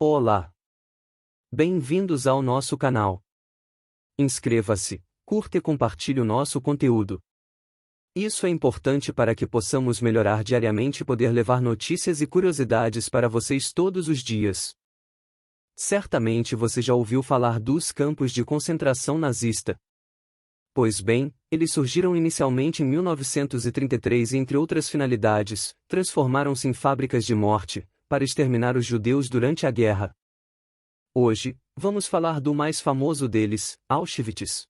Olá! Bem-vindos ao nosso canal. Inscreva-se, curta e compartilhe o nosso conteúdo. Isso é importante para que possamos melhorar diariamente e poder levar notícias e curiosidades para vocês todos os dias. Certamente você já ouviu falar dos campos de concentração nazista. Pois bem, eles surgiram inicialmente em 1933 e, entre outras finalidades, transformaram-se em fábricas de morte, para exterminar os judeus durante a guerra. Hoje, vamos falar do mais famoso deles, Auschwitz.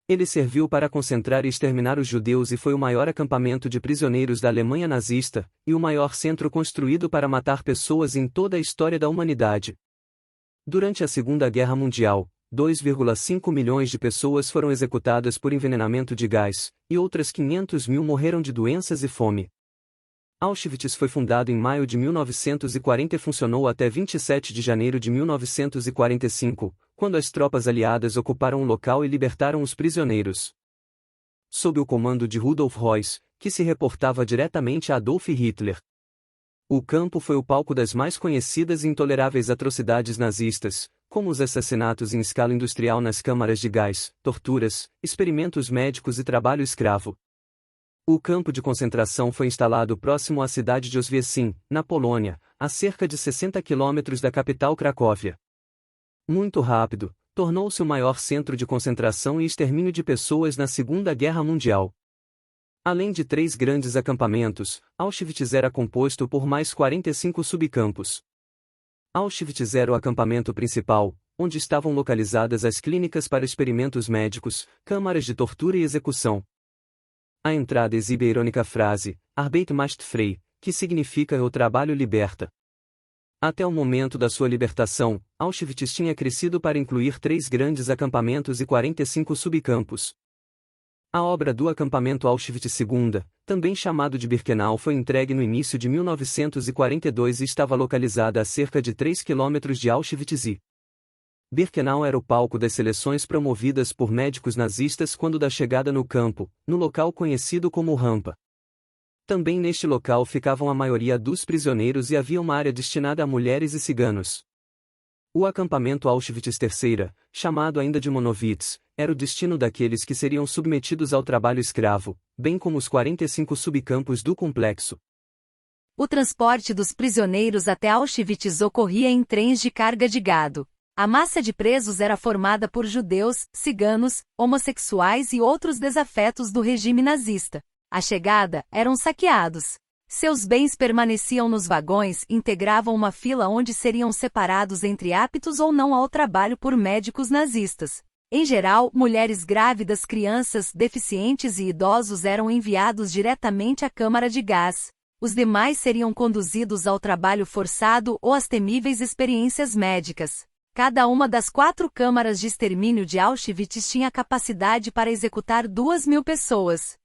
Ele serviu para concentrar e exterminar os judeus e foi o maior acampamento de prisioneiros da Alemanha nazista, e o maior centro construído para matar pessoas em toda a história da humanidade. Durante a Segunda Guerra Mundial, 2,5 milhões de pessoas foram executadas por envenenamento de gás, e outras 500 mil morreram de doenças e fome. Auschwitz foi fundado em maio de 1940 e funcionou até 27 de janeiro de 1945, quando as tropas aliadas ocuparam o local e libertaram os prisioneiros. Sob o comando de Rudolf Heuss, que se reportava diretamente a Adolf Hitler. O campo foi o palco das mais conhecidas e intoleráveis atrocidades nazistas, como os assassinatos em escala industrial nas câmaras de gás, torturas, experimentos médicos e trabalho escravo. O campo de concentração foi instalado próximo à cidade de Oswiecim, na Polônia, a cerca de 60 quilômetros da capital Cracóvia. Muito rápido, tornou-se o maior centro de concentração e extermínio de pessoas na Segunda Guerra Mundial. Além de 3 grandes acampamentos, Auschwitz era composto por mais 45 subcampos. Auschwitz era o acampamento principal, onde estavam localizadas as clínicas para experimentos médicos, câmaras de tortura e execução. A entrada exibe a irônica frase, Arbeit macht frei, que significa o trabalho liberta. Até o momento da sua libertação, Auschwitz tinha crescido para incluir 3 grandes acampamentos e 45 subcampos. A obra do acampamento Auschwitz II, também chamado de Birkenau, foi entregue no início de 1942 e estava localizada a cerca de 3 quilômetros de Auschwitz I. Birkenau era o palco das seleções promovidas por médicos nazistas quando da chegada no campo, no local conhecido como Rampa. Também neste local ficavam a maioria dos prisioneiros e havia uma área destinada a mulheres e ciganos. O acampamento Auschwitz III, chamado ainda de Monowitz, era o destino daqueles que seriam submetidos ao trabalho escravo, bem como os 45 subcampos do complexo. O transporte dos prisioneiros até Auschwitz ocorria em trens de carga de gado. A massa de presos era formada por judeus, ciganos, homossexuais e outros desafetos do regime nazista. À chegada, eram saqueados. Seus bens permaneciam nos vagões e integravam uma fila onde seriam separados entre aptos ou não ao trabalho por médicos nazistas. Em geral, mulheres grávidas, crianças, deficientes e idosos eram enviados diretamente à câmara de gás. Os demais seriam conduzidos ao trabalho forçado ou às temíveis experiências médicas. Cada uma das 4 câmaras de extermínio de Auschwitz tinha capacidade para executar 2.000 pessoas.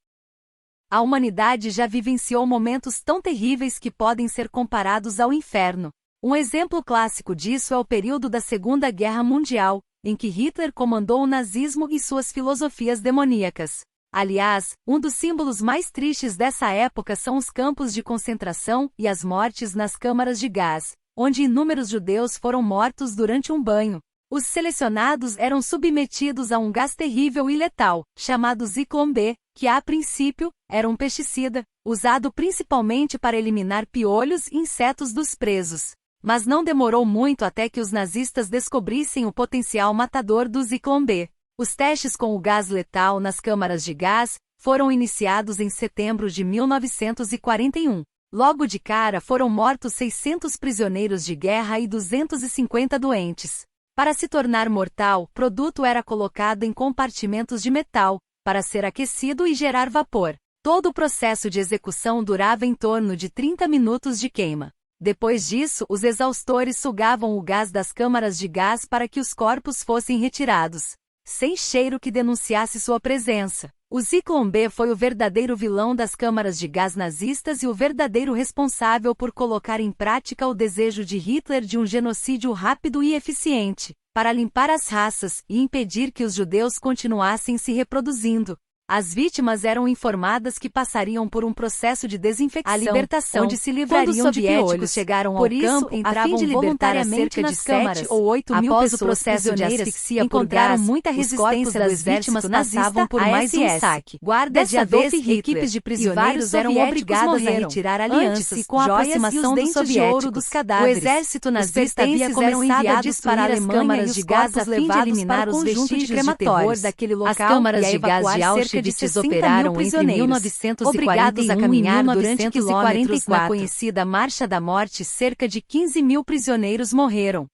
A humanidade já vivenciou momentos tão terríveis que podem ser comparados ao inferno. Um exemplo clássico disso é o período da Segunda Guerra Mundial, em que Hitler comandou o nazismo e suas filosofias demoníacas. Aliás, um dos símbolos mais tristes dessa época são os campos de concentração e as mortes nas câmaras de gás, onde inúmeros judeus foram mortos durante um banho. Os selecionados eram submetidos a um gás terrível e letal, chamado Zyklon B, que a princípio, era um pesticida, usado principalmente para eliminar piolhos e insetos dos presos. Mas não demorou muito até que os nazistas descobrissem o potencial matador do Zyklon B. Os testes com o gás letal nas câmaras de gás foram iniciados em setembro de 1941. Logo de cara foram mortos 600 prisioneiros de guerra e 250 doentes. Para se tornar mortal, o produto era colocado em compartimentos de metal, para ser aquecido e gerar vapor. Todo o processo de execução durava em torno de 30 minutos de queima. Depois disso, os exaustores sugavam o gás das câmaras de gás para que os corpos fossem retirados, sem cheiro que denunciasse sua presença. O Zyklon B foi o verdadeiro vilão das câmaras de gás nazistas e o verdadeiro responsável por colocar em prática o desejo de Hitler de um genocídio rápido e eficiente, para limpar as raças e impedir que os judeus continuassem se reproduzindo. As vítimas eram informadas que passariam por um processo de desinfecção, a libertação, onde se livrariam de piolhos. Chegaram ao campo, entravam voluntariamente nas câmaras, ou 8 mil pessoas. Após o processo de asfixia encontraram muita resistência das vítimas passavam por mais um saque. Guardas de Adolf Hitler, equipes de prisioneiros eram obrigadas a retirar alianças, com a aproximação do soviético dos cadáveres. O exército nazista havia começado a disparar as câmaras de gás a fim de eliminar os vestígios de terror daquele local. As câmaras de gás de Auschwitz operaram entre 1941 obrigados a caminhar durante quilômetros na conhecida Marcha da Morte. Cerca de 15 mil prisioneiros morreram.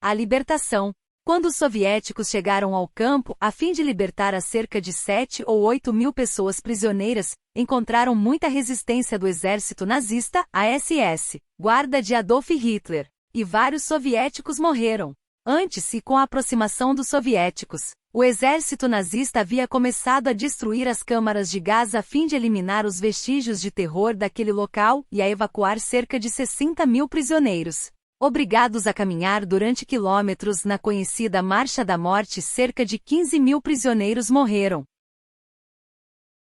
A libertação. Quando os soviéticos chegaram ao campo, a fim de libertar as cerca de 7 ou 8 mil pessoas prisioneiras, encontraram muita resistência do exército nazista, a SS, guarda de Adolf Hitler, e vários soviéticos morreram. Antes e com a aproximação dos soviéticos, o exército nazista havia começado a destruir as câmaras de gás a fim de eliminar os vestígios de terror daquele local e a evacuar cerca de 60 mil prisioneiros. Obrigados a caminhar durante quilômetros na conhecida Marcha da Morte, cerca de 15 mil prisioneiros morreram.